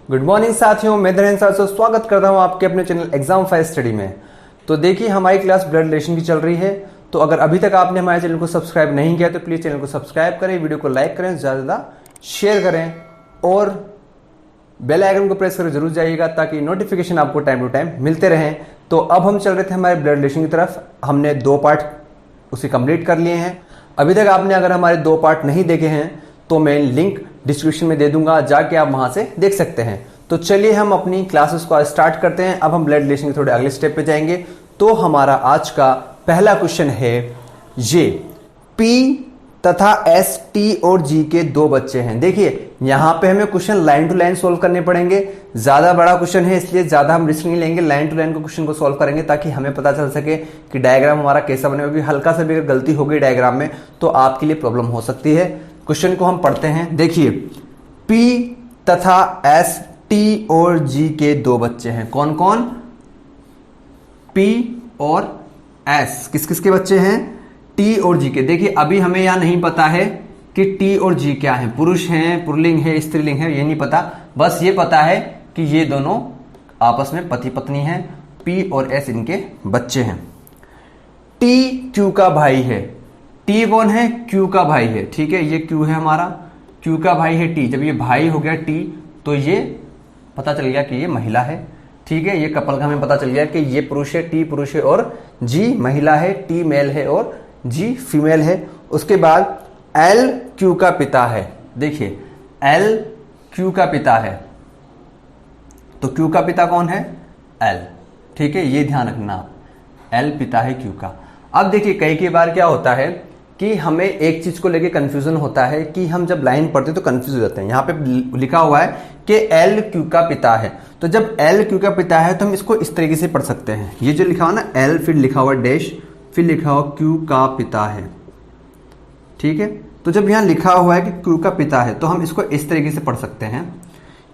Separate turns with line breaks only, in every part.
Good morning साथियों, मैं Dhirendra sir से स्वागत करता हूं आपके अपने चैनल एग्जाम फाइल स्टडी में। तो देखिए, हमारी क्लास ब्लड रिलेशन की चल रही है। तो अगर अभी तक आपने हमारे चैनल को सब्सक्राइब नहीं किया तो प्लीज चैनल को सब्सक्राइब करें, वीडियो को लाइक करें, ज्यादा से ज्यादा शेयर करें और बेल आइकन को प्रेस कर जरूर जाइएगा ताकि नोटिफिकेशन आपको टाइम टू टाइम मिलते रहें। तो अब हम चल रहे थे हमारे ब्लड रिलेशन की तरफ। हमने 2 पार्ट उसे कंप्लीट कर लिए हैं। अभी तक आपने अगर हमारे 2 पार्ट नहीं देखे हैं तो मैं लिंक डिस्क्रिप्शन में दे दूंगा, जाके आप वहां से देख सकते हैं। तो चलिए हम अपनी क्लासेस को स्टार्ट करते हैं। अब हम ब्लड रिलेशन के थोड़े अगले स्टेप पे जाएंगे। तो हमारा आज का पहला क्वेश्चन है ये, P तथा S, T और G के 2 बच्चे हैं। देखिए, यहां पे हमें question line to line solve करने पड़ेंगे। ज्यादा बड़ा क्वेश्चन है इसलिए ज्यादा हम रिस्क नहीं लेंगे, लाइन टू लाइन को क्वेश्चन को सोल्व करेंगे ताकि हमें पता चल सके कि डायग्राम हमारा कैसा बने। क्योंकि हल्का सा भी अगर गलती हो गई डायग्राम में तो आपके लिए प्रॉब्लम हो सकती है। क्वेश्चन को हम पढ़ते हैं। देखिए, P तथा S, T और G के 2 बच्चे हैं। कौन कौन? P और S किस किस के बच्चे हैं? T और G के। देखिए, अभी हमें यहां नहीं पता है कि T और G क्या है, पुरुष हैं, पुल्लिंग है, स्त्रीलिंग है, ये नहीं पता। बस ये पता है कि ये दोनों आपस में पति पत्नी हैं। P और S इनके बच्चे हैं। T Q का भाई है। T कौन है? Q का भाई है। ठीक है, ये Q है हमारा, Q का भाई है T। जब ये भाई हो गया T तो ये पता चल गया कि ये महिला है। ठीक है, ये कपल का हमें पता चल गया कि ये पुरुष है, T पुरुष है और G महिला है, T मेल है और G फीमेल है। उसके बाद L Q का पिता है। देखिए, L Q का पिता है तो Q का पिता कौन है? L। ठीक है, ये ध्यान रखना, L पिता है Q का। अब देखिए, कई बार क्या होता है कि हमें एक चीज को लेके कंफ्यूजन होता है कि हम जब लाइन पढ़ते तो कंफ्यूज हो जाते हैं। यहां पे लिखा हुआ है कि L Q का पिता है, तो जब L Q का पिता है तो हम इसको इस तरीके से पढ़ सकते हैं। ये जो लिखा हुआ ना, L फिर लिखा हुआ डैश फिर लिखा हुआ Q का पिता है। ठीक है, तो जब यहां लिखा हुआ है कि Q का पिता है तो हम इसको इस तरीके से पढ़ सकते हैं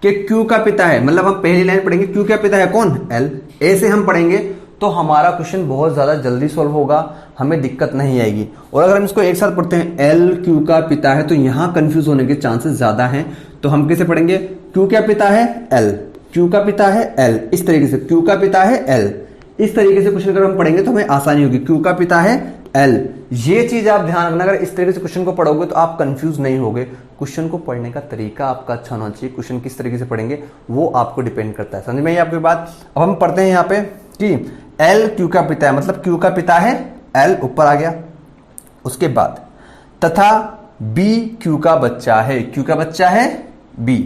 कि Q का पिता है, मतलब हम पहली लाइन पढ़ेंगे Q का पिता है कौन? L। ए से हम पढ़ेंगे तो हमारा क्वेश्चन बहुत ज्यादा जल्दी सॉल्व होगा, हमें दिक्कत नहीं आएगी। और अगर हम इसको एक साथ पढ़ते हैं L Q का पिता है तो यहां कंफ्यूज होने के चांसेस ज्यादा हैं। तो हम कैसे पढ़ेंगे? Q का पिता है L, Q का पिता है L, इस तरीके से Q का पिता है L। इस तरीके से क्वेश्चन अगर हम पढ़ेंगे तो हमें आसानी होगी। Q का पिता है L, ये चीज आप ध्यान रखना। अगर इस तरीके से क्वेश्चन को पढ़ोगे तो आप कंफ्यूज नहीं होगे। क्वेश्चन को पढ़ने का तरीका आपका अच्छा होना चाहिए। क्वेश्चन किस तरीके से पढ़ेंगे वो आपको डिपेंड करता है। समझ में आई आपकी बात? अब हम पढ़ते हैं यहाँ पे कि L Q का पिता है, मतलब Q का पिता है L, ऊपर आ गया। उसके बाद तथा B Q का बच्चा है। Q का बच्चा है B।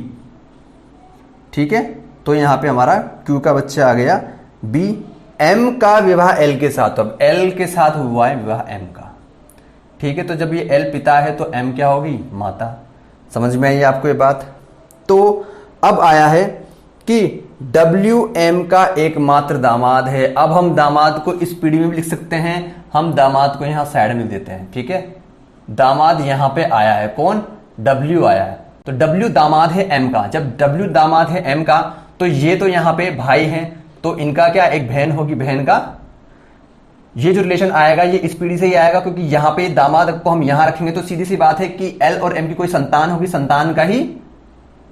ठीक है, तो यहां पे हमारा Q का बच्चा आ गया B। M का विवाह L के साथ, अब L के साथ हुआ है विवाह M का। ठीक है, तो जब ये L पिता है तो M क्या होगी? माता। समझ में आई आपको ये बात? तो अब आया है कि WM का एकमात्र दामाद है। अब हम दामाद को इस पीढ़ी में भी लिख सकते हैं। हम दामाद को यहां साइड में देते हैं। ठीक है, दामाद यहां पे आया है, कौन? W आया है, तो W दामाद है M का। जब W दामाद है M का तो ये तो यहां पे भाई हैं, तो इनका क्या? एक बहन होगी, बहन का ये जो रिलेशन आएगा ये इस पीढ़ी से ही आएगा। क्योंकि यहां पे दामाद को हम यहां रखेंगे तो सीधी सी बात है कि L और M की कोई संतान होगी, संतान का ही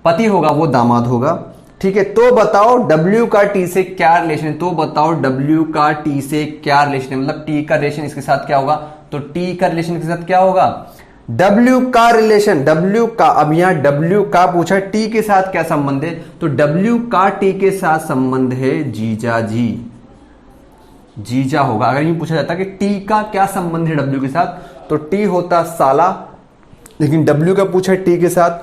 पति होगा, वो दामाद होगा। ठीक है, तो बताओ W का T से क्या रिलेशन है? तो बताओ W का T से क्या रिलेशन है? मतलब T का रिलेशन इसके साथ क्या होगा? तो T का रिलेशन इसके साथ क्या होगा? W का रिलेशन, W का, अब यहां W का पूछा, T के साथ क्या संबंध है? तो W का T के साथ संबंध है जीजा जी, जीजा होगा। अगर ये पूछा जाता कि T का क्या संबंध है W के साथ तो T होता साला, लेकिन W का पूछा T के साथ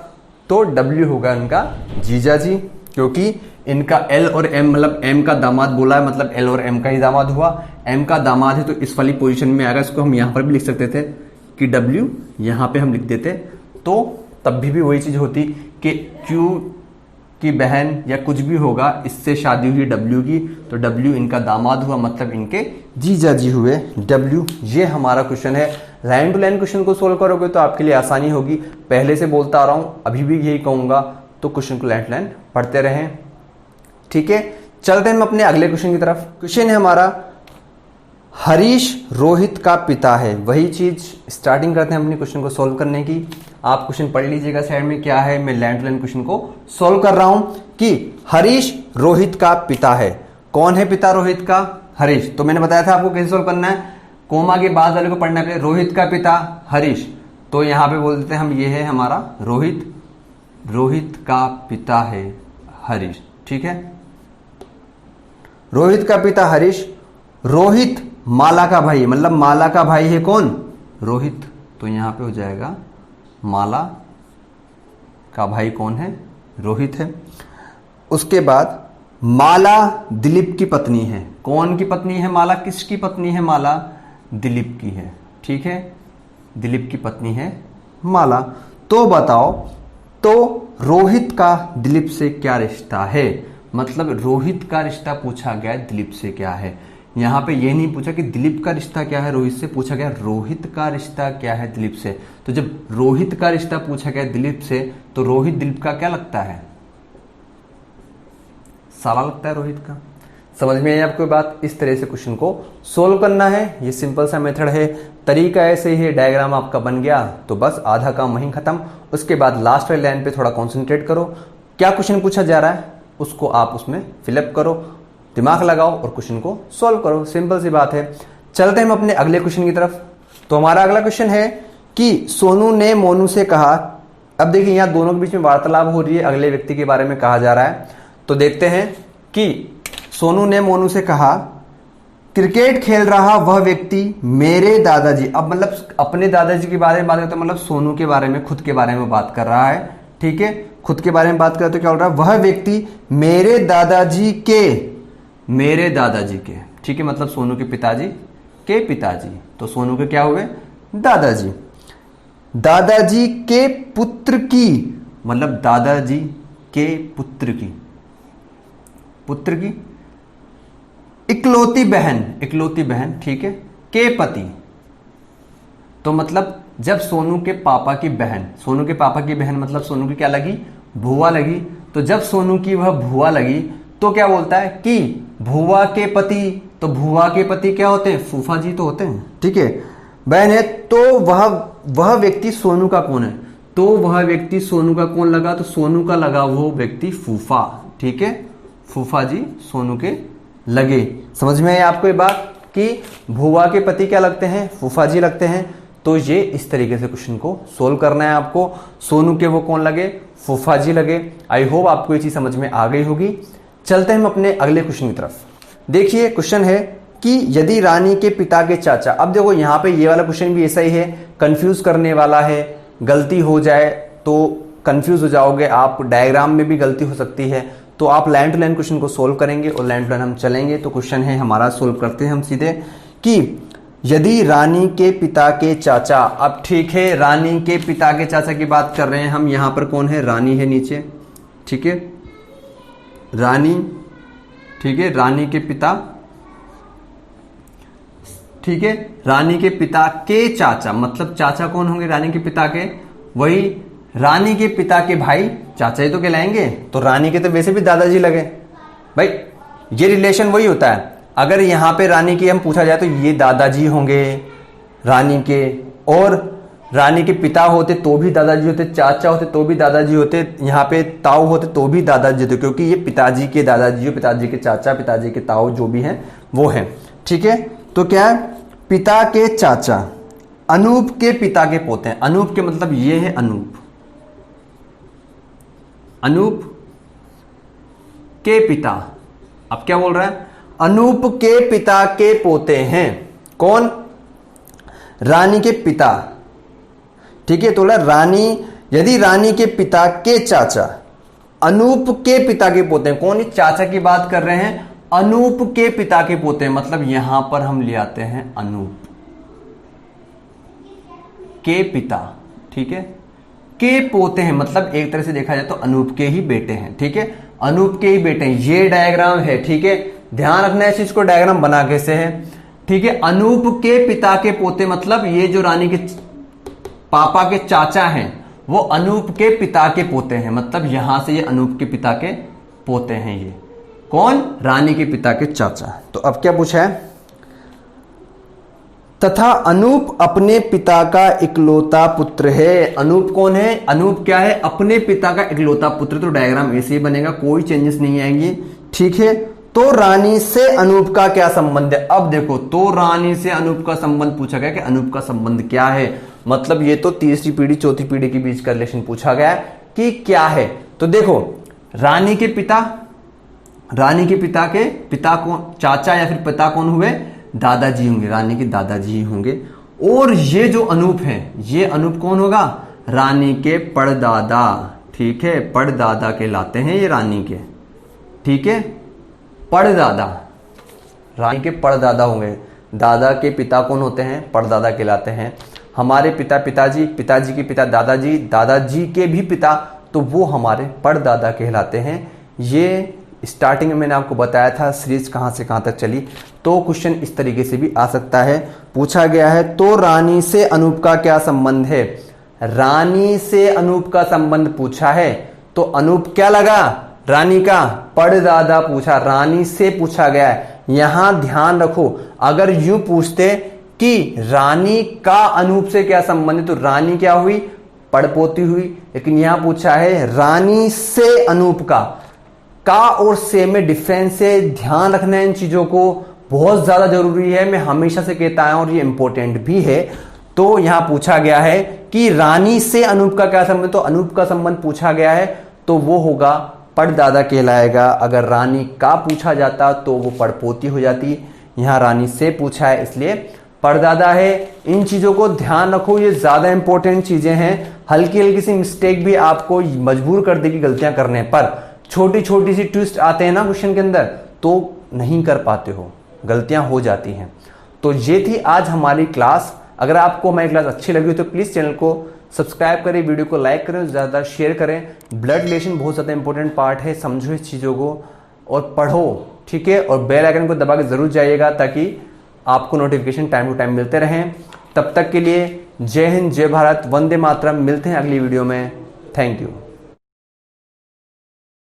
तो W होगा इनका जीजा जी। क्योंकि इनका L और M, मतलब M का दामाद बोला है, मतलब L और M का ही दामाद हुआ। M का दामाद है तो इस वाली पोजीशन में आएगा। इसको हम यहां पर भी लिख सकते थे कि W यहां पे हम लिख देते तो तब भी वही चीज होती कि Q की बहन या कुछ भी होगा, इससे शादी हुई W की, तो W इनका दामाद हुआ, मतलब इनके जीजा जी हुए W। ये हमारा क्वेश्चन है। लाइन टू लाइन क्वेश्चन को सोल्व करोगे तो आपके लिए आसानी होगी। पहले से बोलता आ रहा हूं, अभी भी यही कहूंगा, तो क्वेश्चन को लाइन टू लाइन पढ़ते रहें। ठीक है, चलते हैं हम अपने अगले क्वेश्चन की तरफ। क्वेश्चन है हमारा हरीश रोहित का पिता है। वही चीज स्टार्टिंग करते हैं अपने क्वेश्चन को सोल्व करने की। आप क्वेश्चन पढ़ लीजिएगा साइड में क्या है, मैं लाइन टू लाइन क्वेश्चन को सोल्व कर रहा हूं कि हरीश रोहित का पिता है। कौन है पिता रोहित का? हरीश। तो मैंने बताया था आपको कैसे सोल्व करना है, कोमा के बाद वाले को पढ़ना है। रोहित का पिता हरीश, तो यहां पे बोल देते हैं हम, ये है हमारा रोहित, रोहित का पिता है हरीश। ठीक है, रोहित का पिता हरीश। रोहित माला का भाई, मतलब माला का भाई है कौन? रोहित। तो यहां पे हो जाएगा माला का भाई कौन है? रोहित है। उसके बाद माला दिलीप की पत्नी है। कौन की पत्नी है माला? किसकी पत्नी है माला? दिलीप की है। ठीक है, दिलीप की पत्नी है माला। तो बताओ, तो रोहित का दिलीप से क्या रिश्ता है? मतलब रोहित का रिश्ता पूछा गया, दिलीप से क्या है। यहां पे ये नहीं पूछा कि दिलीप का रिश्ता क्या है रोहित से, पूछा गया रोहित का रिश्ता क्या है दिलीप से। तो जब रोहित का रिश्ता पूछा गया दिलीप से, तो रोहित दिलीप का क्या लगता है? साला लगता है रोहित का। समझ में आई आपको बात? इस तरह से क्वेश्चन को सोल्व करना है। ये सिंपल सा मेथड है, तरीका ऐसे ही है। डायग्राम आपका बन गया तो बस आधा काम वहीं खत्म। उसके बाद लास्ट वाली लाइन पे थोड़ा कॉन्सेंट्रेट करो, क्या क्वेश्चन पूछा जा रहा है उसको आप उसमें फिलअप करो, दिमाग लगाओ और क्वेश्चन को सोल्व करो। सिंपल सी बात है। चलते हैं हम अपने अगले क्वेश्चन की तरफ। तो हमारा अगला क्वेश्चन है कि सोनू ने मोनू से कहा। अब देखिए यहां दोनों के बीच में वार्तालाप हो रही है, अगले व्यक्ति के बारे में कहा जा रहा है। तो देखते हैं कि सोनू ने मोनू से कहा, क्रिकेट खेल रहा वह व्यक्ति मेरे दादाजी। अब मतलब अपने दादाजी के बारे में बात करते हैं, मतलब सोनू के बारे में, खुद के बारे में बात कर रहा है। ठीक है, खुद के बारे में बात करते तो क्या हो रहा है? वह व्यक्ति मेरे दादाजी के, मेरे दादाजी के। ठीक है, मतलब सोनू के पिताजी के पिताजी। तो सोनू के क्या हुए? दादाजी। दादाजी के पुत्र की, मतलब दादाजी के पुत्र की, पुत्र की इकलौती बहन, इकलौती बहन। ठीक है, के पति। तो मतलब जब सोनू के पापा की बहन, सोनू के पापा की बहन मतलब सोनू की क्या लगी? भुआ लगी। तो जब सोनू की वह भुआ लगी तो क्या बोलता है कि भुआ के पति। तो भुआ के पति क्या होते हैं? फूफा जी तो होते हैं। ठीक है, बहन है तो वह व्यक्ति सोनू का कौन है? तो वह व्यक्ति सोनू का कौन लगा? तो सोनू का लगा वो व्यक्ति फूफा। ठीक है, फूफा जी सोनू के लगे। समझ में आई आपको ये बात कि भुआ के पति क्या लगते हैं? फूफा जी लगते हैं। तो ये इस तरीके से क्वेश्चन को सोल्व करना है आपको। सोनू के वो कौन लगे? फूफा जी लगे। आई होप आपको ये चीज समझ में आ गई होगी। चलते हैं हम अपने अगले क्वेश्चन की तरफ। देखिए क्वेश्चन है कि यदि रानी के पिता के चाचा। अब देखो यहां पे ये वाला क्वेश्चन भी ऐसा ही है, कंफ्यूज करने वाला है। गलती हो जाए तो कंफ्यूज हो जाओगे आप, डायग्राम में भी गलती हो सकती है। तो आप लाइन टू लाइन क्वेश्चन को सोल्व करेंगे और लाइन टू लाइन हम चलेंगे। तो क्वेश्चन है हमारा, सोल्व करते हैं हम सीधे कि यदि रानी के पिता के चाचा। अब ठीक है, रानी के पिता के चाचा की बात कर रहे हैं हम। यहां पर कौन है? रानी है नीचे। ठीक है, रानी। ठीक है, रानी के पिता। ठीक है, रानी के पिता के चाचा, मतलब चाचा कौन होंगे? रानी के पिता के, वही रानी के पिता के भाई चाचा ही तो कहलाएंगे। तो रानी के तो वैसे भी दादाजी लगे भाई, ये रिलेशन वही होता है। अगर यहां पे रानी की हम पूछा जाए तो ये दादाजी होंगे रानी के, और रानी के पिता होते तो भी दादाजी होते, चाचा होते तो भी दादाजी होते, यहाँ पे ताऊ होते तो भी दादाजी होते, क्योंकि ये पिताजी के दादाजी, पिताजी के चाचा, पिताजी के ताऊ जो भी हैं वो हैं। ठीक है, तो क्या है? पिता के चाचा, अनूप के पिता के पोते हैं। अनूप के मतलब ये है अनूप, अनूप के पिता। अब क्या बोल रहा है? अनूप के पिता के पोते हैं। कौन? रानी के पिता। ठीक है, तो रानी, यदि रानी के पिता के चाचा अनूप के पिता के पोते हैं। कौन? चाचा की बात कर रहे हैं, अनूप के पिता के पोते हैं। मतलब यहां पर हम ले आते हैं अनूप के पिता। ठीक है, के पोते हैं, मतलब एक तरह से देखा जाए तो अनूप के ही बेटे हैं। ठीक है, अनूप के ही बेटे हैं। ये डायग्राम है। ठीक है, ध्यान रखना है इस चीज को, डायग्राम बना कैसे है। ठीक है, अनूप के पिता के पोते, मतलब ये जो रानी के पापा के चाचा हैं वो अनूप के पिता के पोते हैं। मतलब यहां से ये अनूप के पिता के पोते हैं। ये कौन? रानी के पिता के चाचा। तो अब क्या पूछा है? तथा अनूप अपने पिता का इकलौता पुत्र है। अनूप कौन है? अनूप क्या है? अपने पिता का इकलौता पुत्र। तो डायग्राम ऐसे ही बनेगा, कोई चेंजेस नहीं आएंगी, ठीक है। तो रानी से अनूप का क्या संबंध है? अब देखो, तो रानी से अनूप का संबंध पूछा गया कि अनूप का संबंध क्या है। मतलब ये तो तीसरी पीढ़ी चौथी पीढ़ी के बीच का रिलेशन पूछा गया कि क्या है। तो देखो, रानी के पिता के पिता कौन? चाचा या फिर पिता कौन हुए? दादाजी होंगे, रानी के दादाजी होंगे। और ये जो अनूप है, ये अनूप कौन होगा? रानी के परदादा, ठीक है, परदादा कहलाते हैं ये रानी के, ठीक है, परदादा, रानी के परदादा होंगे। दादा के पिता कौन होते हैं? परदादा कहलाते हैं। हमारे पिता पिताजी, पिताजी के पिता दादाजी, दादाजी के भी पिता, तो वो हमारे परदादा कहलाते हैं। ये स्टार्टिंग में मैंने आपको बताया था सीरीज कहां से कहां तक चली। तो क्वेश्चन इस तरीके से भी आ सकता है, पूछा गया है तो रानी से अनूप का क्या संबंध है? रानी से अनूप का संबंध पूछा है, तो अनूप क्या लगा? रानी का परदादा पूछा, रानी से पूछा गया है। यहां ध्यान रखो, अगर यूं पूछते कि रानी का अनूप से क्या संबंध है, तो रानी क्या हुई? पड़पोती हुई। लेकिन यहां पूछा है रानी से अनूप का और से में डिफरेंस है। ध्यान रखना है इन चीजों को, बहुत ज्यादा जरूरी है, मैं हमेशा से कहता हूं और ये इंपॉर्टेंट भी है। तो यहां पूछा गया है कि रानी से अनूप का क्या संबंध, तो अनूप का संबंध पूछा गया है तो वो होगा परदादा कहलाएगा। अगर रानी का पूछा जाता तो वो पड़पोती हो जाती। यहां रानी से पूछा है इसलिए परदादा है। इन चीजों को ध्यान रखो, ये ज्यादा इंपॉर्टेंट चीजें हैं। हल्की हल्की सी मिस्टेक भी आपको मजबूर कर देगी गलतियां करने पर। छोटी छोटी सी ट्विस्ट आते हैं ना क्वेश्चन के अंदर, तो नहीं कर पाते हो, गलतियां हो जाती हैं। तो ये थी आज हमारी क्लास। अगर आपको हमारी क्लास अच्छी लगी तो प्लीज चैनल को सब्सक्राइब करें, वीडियो को लाइक करें, ज्यादा शेयर करें। ब्लड रिलेशन बहुत ज्यादा इंपॉर्टेंट पार्ट है, समझो इस चीजों को और पढ़ो, ठीक है। और बेल आइकन को दबा के जरूर जाइएगा ताकि आपको नोटिफिकेशन टाइम टू टाइम मिलते रहें। तब तक के लिए जय हिंद, जय भारत, वंदे मातरम। मिलते हैं अगली वीडियो में। Thank you.